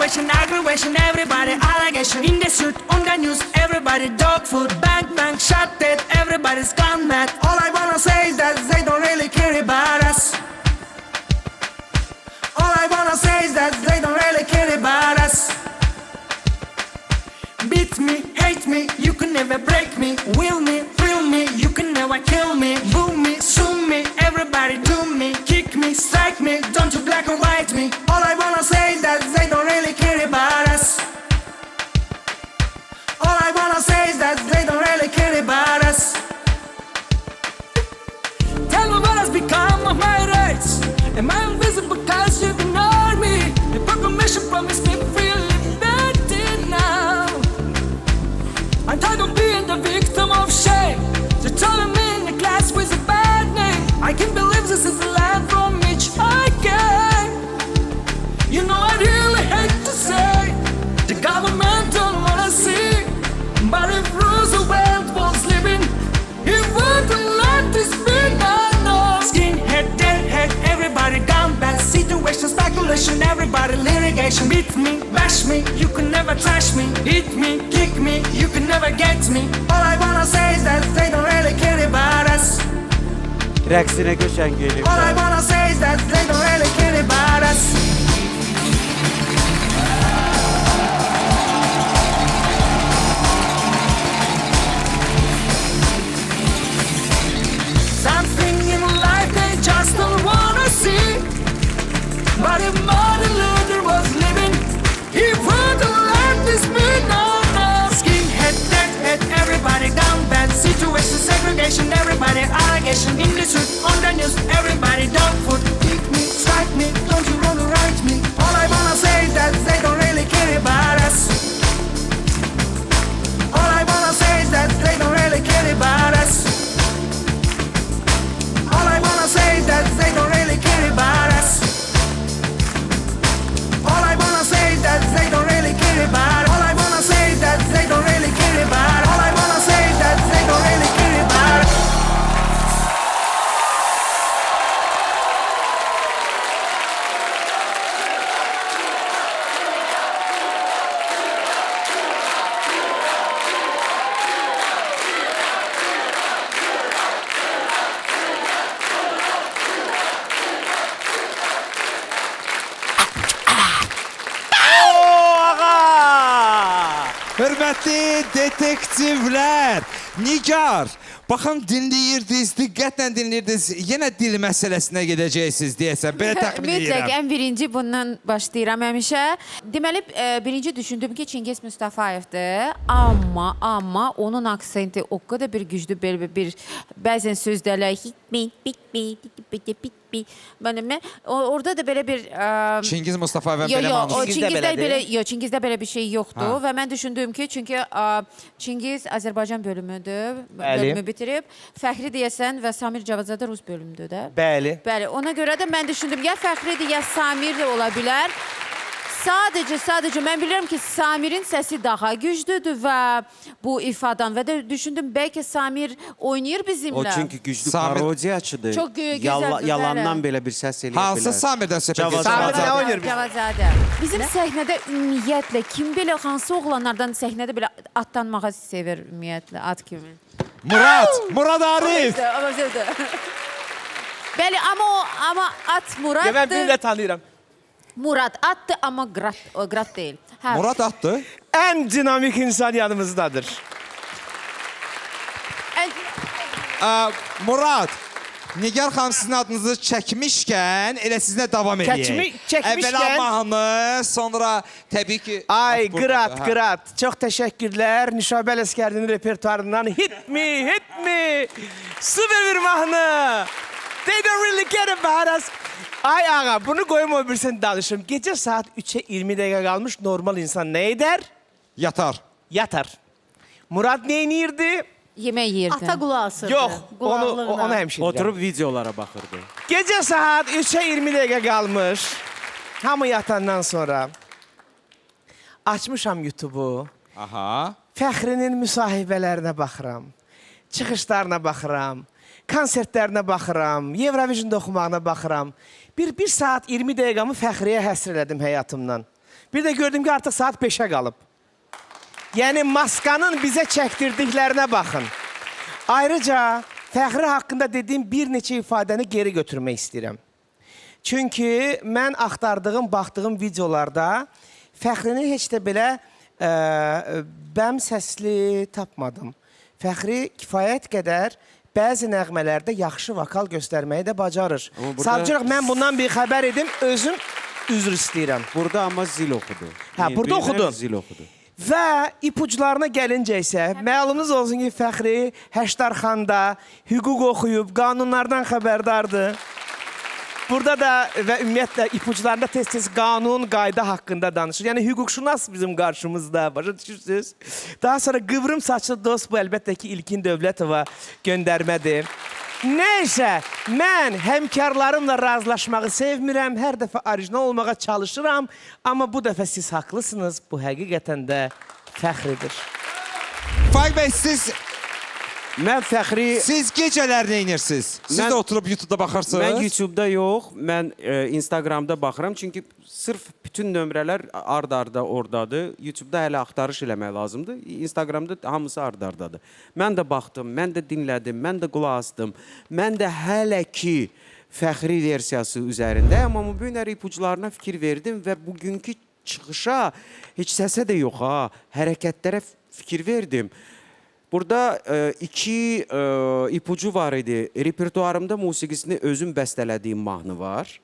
situation, aggravation, everybody allegation. In the suit, on the news, everybody dog food. Bang, bang, shot dead, everybody's gone mad. All I wanna say is that they don't really care about us. All I wanna say is that they don't really care about us. Beat me, hate me, you can never break me. Will me, thrill me, you can never kill me. Boo me, sue me, everybody do me. Kick me, strike me, don't you black and white me. All I wanna say is that they don't really care about us. All I wanna say is that they don't really care about us. Tell me what has become of my rights. Am I invisible cause you ignore me? The proclamation promised me free liberty now. I'm tired of being the victim of shame. They're telling me in the class with a bad name. I can't believe this is the land from which I came. You know I really hate to say the government don't wanna see. But if Roosevelt was living, he wouldn't let this be known. Skinhead, deadhead, everybody gone bad. Situation, speculation, everybody litigation. Beat me, bash me, you can never trash me. Hit me, kick me, you can never get me. All I wanna say is that they don't really care about us. Rəqsinə köşən geliyor. All I wanna say is that they don't really care about us. Something in life they just don't wanna see. But if Martin Luther was living, he wouldn't let this be known. Skinhead, deadhead, everybody down bad. Situation, segregation, everybody allegation. In the street, on the news, everybody dog food. Kick me, strike me, don't you wanna write me? All I wanna say is that they don't really care about us. All I wanna say is that they don't really care about us. All I wanna say is that they don't really care about us. All I wanna say is that they don't really care about. All I wanna say is that they don't really care about. All I wanna say is that they don't really care about. Hörmətli detektivlər, Nigar, baxın dinləyirdiniz, diqqətlə dinləyirdiniz, yenə dil məsələsinə gedəcəksiniz deyəsən, belə təxmin Mütləq edirəm. ən birinci bundan başlayıram həmişə. Deməli, birinci düşündüm ki, Çingiz Mustafayevdir, amma onun aksenti o qədər bir güclü, bir bəzən sözdələr, orada da belə bir... Çingiz Mustafayevən belə manus. Çingizdə belə bir şey yoxdur və mən düşündüm ki, çünki Çingiz Azərbaycan bölümüdür, bölümü bitirib, Fəxri deyəsən və Samir Cavazadə Rus bölümüdür də. Bəli. Bəli, ona görə də mən düşündüm, ya Fəxridir, ya Samir də ola bilər. Sadəcə mən bilirəm ki, Samirin səsi daha güclüdür və bu ifadan və də düşündüm, bəlkə Samir oynayır bizimlə. O çünki güclü Samir- parodiyaçıdır. Çox gözəldir, Yalandan bəli. belə bir səs eləyir bilər. Hansı Samirdən söhbət Cavazadə. edir? Nə oynayır? Cavazadə. Bizim səhnədə ümumiyyətlə, kim belə, hansı oğlanlardan səhnədə belə atlanmağa sevir ümumiyyətlə, at kimi? Murad Arif. Bəli, amma at Muraddır. Ben birini de tanıyorum. Murad atdı, amma Qrat deyil. Hə. Murad atdı. En dinamik insan yanımızdadır. Murad, Nigar xanım sizin adınızı çəkmişkən, elə sizinlə davam edəyək. Çəkmişkən- Əvvəla mahnı, sonra təbii ki... Ay buradadır, hə. Grat. Çok teşekkürler. Nişabel Eskerdi'nin repertuarından hit me. Süper bir mahnı. They don't really care about us. Ay ağa bunu koyma bir sen danışım. Gece saat 3'e 20 dakika kalmış normal insan ne eder? Yatar. Yatar. Murat ne yerdi? Yemək yerdi. Ata qulağı asırdı. Yok onu Qulaqlığına. hemşire. Oturub videolara baxırdı. Gece saat 3'e 20 dakika kalmış. Hamı yatandan sonra açmışam YouTube'u. Aha. Fəxrinin müsahibələrinə baxıram. Çıxışlarına baxıram. Konsertlərinə baxıram. Eurovision'da oxumağına baxıram. Bir saat 20 dəqiqamı Fəxriyə həsr elədim həyatımdan. Bir də gördüm ki, artıq saat 5-ə qalıb. Yəni, maskanın bizə çəkdirdiklərinə baxın. Ayrıca, Fəxri haqqında dediyim bir neçə ifadəni geri götürmək istəyirəm. Çünki mən axtardığım, baxdığım videolarda Fəxrini heç də belə bəm səsli tapmadım. Fəxri kifayət qədər bəzi nəğmələrdə yaxşı vokal göstərməyi də bacarır. Sadəcə mən bundan bir xəbər edim, özüm üzr istəyirəm. Burada amma zil oxudu. Hə, burada oxudu. Zil oxudu. Və ipuçlarına gəlincə isə, məlumunuz olsun ki, Fəxri Həştarxanda hüquq oxuyub, qanunlardan xəbərdardır. Burada da və ümumiyyətlə ipuçlarında tez-tez qanun, qayda haqqında danışır. Yəni, hüquqşünas bizim qarşımızda, başa düşürsünüz? Daha sonra qıvrım saçlı dost bu əlbəttə ki, İlkin Dövlətova göndərmədir. Nəysə, mən həmkarlarımla razılaşmağı sevmirəm, hər dəfə orijinal olmağa çalışıram. Amma bu dəfə siz haqlısınız, bu həqiqətən də fəxridir. Faiq bəy, Mən Fəxri... siz gecələr nə inirsiniz? Siz də oturub YouTube'da baxırsınız? Mən YouTube-da yox, mən Instagramda baxıram. Çünki sırf bütün nömrələr ard-arda oradadır. YouTube-da hələ axtarış eləmək lazımdır. Instagramda hamısı ard-ardadır. Mən də baxdım, mən də dinlədim, mən də qulaq asdım. Mən də hələ ki Fəxri versiyası üzərində, amma bu günlər ipuçlarına fikir verdim və bugünkü çıxışa heç səsə də yox ha, hərəkətlərə fikir verdim. Burada iki ipucu var idi. Repertuarımda musiqisini özüm bəstələdiyim mahnı var.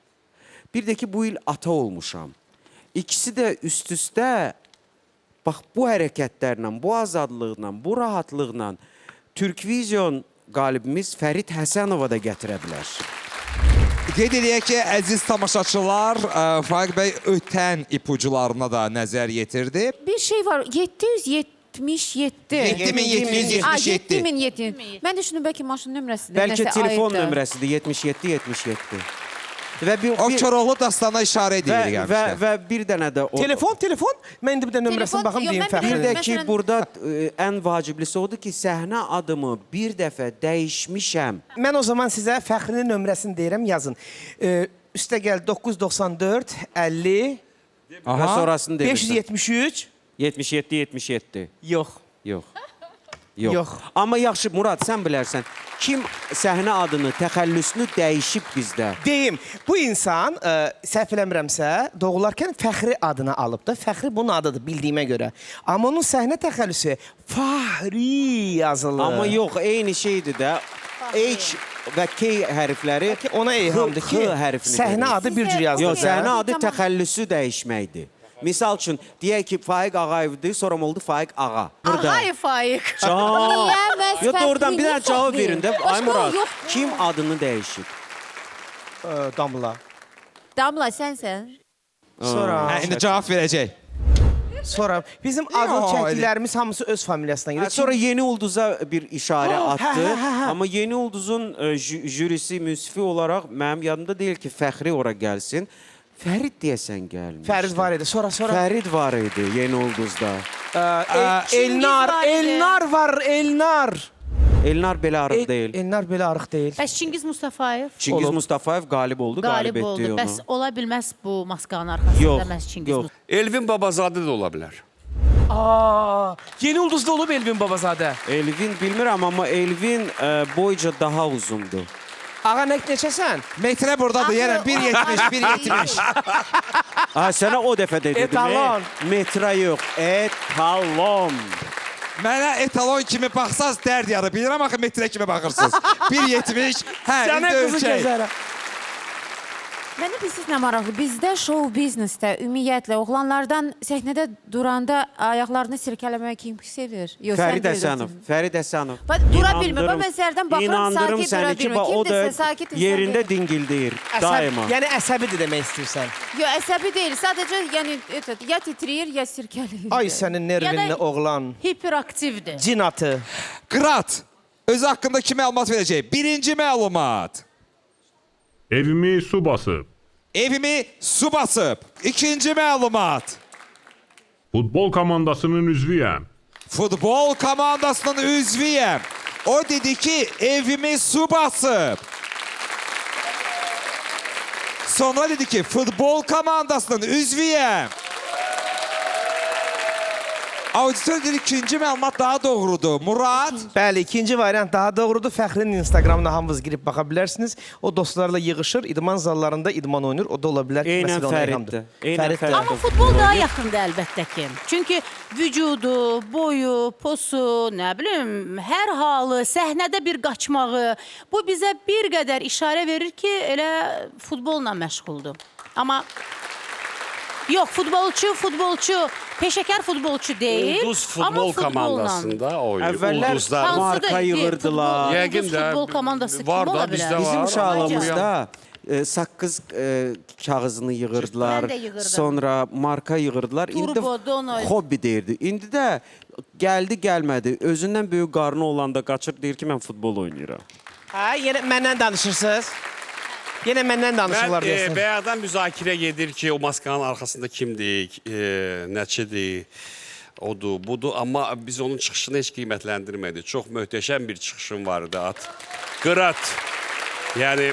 Bir də ki, bu il ata olmuşam. İkisi də üst-üstə, bax, bu hərəkətlərlə, bu azadlıqla, bu rahatlıqla Türkvizyon qalibimiz Fərid Həsənova da gətirə bilər. Qeyd edək ki, əziz tamaşaçılar, Faiq bəy ötən ipucularına da nəzər yetirdi. Bir şey var, 777. 7777. 7700. Mən düşündüm, bəlkə maşın nömrəsidir. Bəlkə nəsə telefon aiddir. nömrəsidir, 7777. Və O Koroğlu dastana işarə edilir gəlmişlər. və bir dənə də o... Telefon. Mən indi bir də nömrəsini baxım deyim Bir Fəxri. də ki, burada ən vaciblisi odur ki, səhnə adımı bir dəfə dəyişmişəm. Mən o zaman sizə Fəxrinin nömrəsini deyirəm, yazın. Üstə gəl 994 50 Və sonrasını demirsən. 573 77. Yox. Yox. Amma yaxşı, Murad, sən bilərsən. Kim səhnə adını, təxəllüsünü dəyişib bizdə? Deyim, bu insan, səhv eləmirəmsə, doğularkən Fəxri adını alıb da. Fəxri bunun adıdır, bildiyimə görə. Amma onun səhnə təxəllüsü Fahri yazılır. Amma yox, eyni şeydir də. H və K hərfləri Ona eyhamdır ki, X hərfini səhnə verir. adı bir cür yazılır. Yox, səhnə adı Tamam. təxəllüsü dəyişməkdir. Misal üçün, deyək ki, Faiq Ağayevdir, sonra oldu Faiq Ağa. Ağay Faiq. Niyə məhz Yox, doğrudan bir Fəxri, dənə cavab niyə verin də. Fəxri? Ay Murad, Yox. kim adını dəyişib? Damla. Damla, sənsən. Sonra, İndi cavab verəcək. bizim adını çəkdiklərimiz hamısı öz familiyasından gedir. Sonra Yeni Ulduz'a bir işarə attı. hə. Amma Yeni Ulduz'un jürisi, müsfi olaraq mənim yadımda deyil ki, Fəxri ora gəlsin. Fərid deyəsən gəlmişdi. Fərid var idi. Sonra. Fərid var idi Yeni Ulduz'da. Elnar var, Elnar. Elnar belə arıq deyil. Elnar belə arıq deyil. Bəs Çingiz Mustafayev Çingiz Mustafayev qalib oldu, qalib qalib oldu. etdi onu. Bəs ola bilməz bu maskanın arxasında Yox, məhz Çingiz yox. Mustafayev. Elvin Babazadə də ola bilər. Yeni Ulduz'da olub Elvin Babazadə. Elvin bilmirəm, amma Elvin boyca daha uzundur. Ağa neçəsən? Metrə buradadır, yəni 1.70. Sənə o dəfə də dedim. Etalon. Metra yox, etalon. Mənə etalon kimi baxsaz dərd yarı. Bilirəm axı metrə kimi baxırsınız. 1.70. Hə, Sənə indi qızı ölçək. gəzərəm. Mənə bilsiz nə maraqlı? Bizdə show biznesdə ümumiyyətlə oğlanlardan səhnədə duranda ayaqlarını sirkələməyi kim sevir? Yox, Fərid sən Həsənov, deyirsən. Fərid Həsənov. Dura bilmir. Bax, mən sərdən baxıram, İnandırım sakit dura səni ki, bilmir. o Kim da desə sakit insan yerində deyil. dingildəyir daima. Yəni əsəbidir demək istəyirsən. Yox, əsəbi deyil. Sadəcə yəni ya titrəyir, ya sirkələyir. Ay sənin nervinlə Ya da- oğlan. Hiperaktivdir. Cin atı. Qırat. Özü haqqında kim məlumat verəcək? Birinci məlumat. Evimi su basıb. Evimi su basıb. İkinci məlumat. Futbol komandasının üzvüyəm. Futbol komandasının üzvüyəm. O dedi ki, evimi su basıb. Sonra dedi ki, futbol komandasının üzvüyəm. Auditor deyir ikinci məlumat daha doğrudur. Murad. Bəli, ikinci variant daha doğrudur. Fəxrinin Instagramına hamınız girib baxa bilərsiniz. O dostlarla yığışır, idman zallarında idman oynayır. O da ola bilər ki, Eynən məsələ ona Fəriddir. ilhamdır. Eynən Fəriddir. Fərid. Amma futbol daha yaxındır əlbəttə ki. Çünki vücudu, boyu, posu, nə bilim, hər halı, səhnədə bir qaçmağı, bu bizə bir qədər işarə verir ki, elə futbolla məşğuldur. Amma yox, futbolçu, peşəkar futbolçu deyil. Ulduz amma futbol futbolla. komandasında oynayır. Əvvəllər Ulduzlar. Hansıdır? marka yığırdılar. Futbol- Yəqin Ulduz də futbol komandası kim var da ola bizdə bilər? var. Bizim uşaqlığımızda Ancaq. saqqız kağızını yığırdılar. Mən də yığırdım. Sonra marka yığırdılar. Turbo, Donald. hobbi deyirdi. İndi də gəldi, gəlmədi. Özündən böyük qarnı olanda qaçır deyir ki, mən futbol oynayıram. Hə, yenə məndən danışırsınız. Yenə məndən danışırlar Mən deyəsən. bayaqdan müzakirə gedir ki, o maskanın arxasında kimdir, nəçidir, odur, budur. Amma biz onun çıxışını heç qiymətləndirmədik. Çox möhtəşəm bir çıxışım vardı at. Qırat. Yəni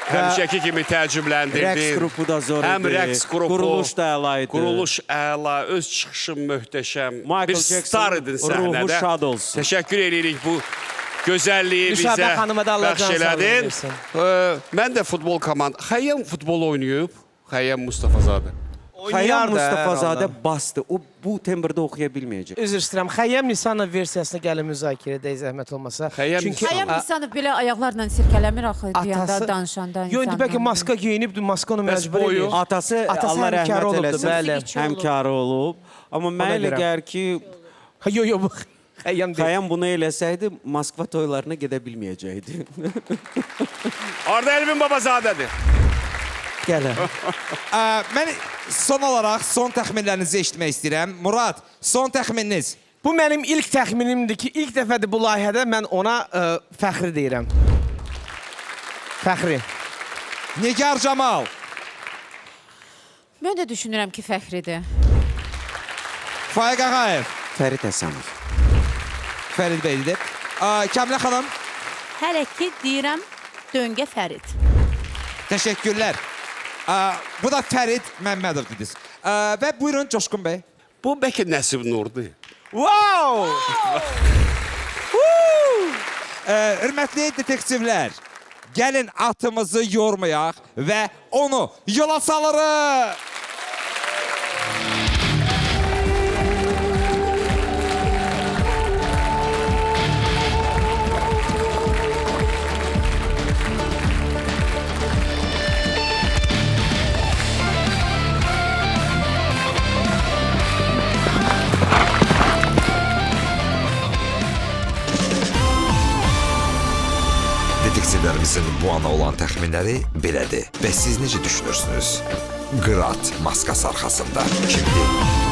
həmişəki kimi təəccübləndirdi. Rəqs qrupu da zor idi. Həm rəqs qrupu. Quruluş da əla idi. Quruluş əla, öz çıxışım möhtəşəm. Michael bir Jackson star idin səhnədə. ruhu şad olsun. Təşəkkür edirik bu gözəlliyi Nüşabə bizə xanıma da Allah bəxş can sağlığı elədin. versin. Mən də futbol komand... Xəyyəm futbol oynayıb. Xəyyəm Mustafazadə. Xəyyam Mustafazadə bastı. O bu tembrdə oxuya bilməyəcək. Üzr istəyirəm. Xəyyəm Nisanov versiyasına gəlin müzakirə edək zəhmət olmasa. Xəyyəm Çünki Xəyam İhsanov belə ayaqlarla sirkələmir axı deyəndə danışanda. Yo, indi bəlkə maska geyinib, maska onu Bəs məcbur boyu? edir. Atası Atası Allah həmkarı rəhmət olubdu, eləsin. bəli. Həmkarı olub. Amma mənə elə görə. gəlir ki, Ha, yo, bu Xəyyəm deyil. Xəyam bunu eləsəydi, Moskva toylarına gedə bilməyəcəkdi. Arda Elvin Babazadədir. Gəlin. Mən son olaraq son təxminlərinizi eşitmək istəyirəm. Murad, son təxmininiz. Bu mənim ilk təxminimdir ki, ilk dəfədir bu layihədə mən ona Fəxri deyirəm. Fəxri. Nigar Camal. Mən də düşünürəm ki, Fəxridir. Faiq Ağayev. Fərid Həsənov. Fərid beylidir. Kəmilə xanım. Hələ ki deyirəm Döngə Fərid. Təşəkkürlər. Bu da Fərid Məmmədov dediniz. Və buyurun Coşqun bəy. Bu bəlkə Nəsib Nurdur. Wow! Hörmətli detektivlər, gəlin atımızı yormayaq və onu yola salırıq. Detektivlərimizin bu ana olan təxminləri belədir. Bəs siz necə düşünürsünüz? Qırat maskası arxasında kimdir?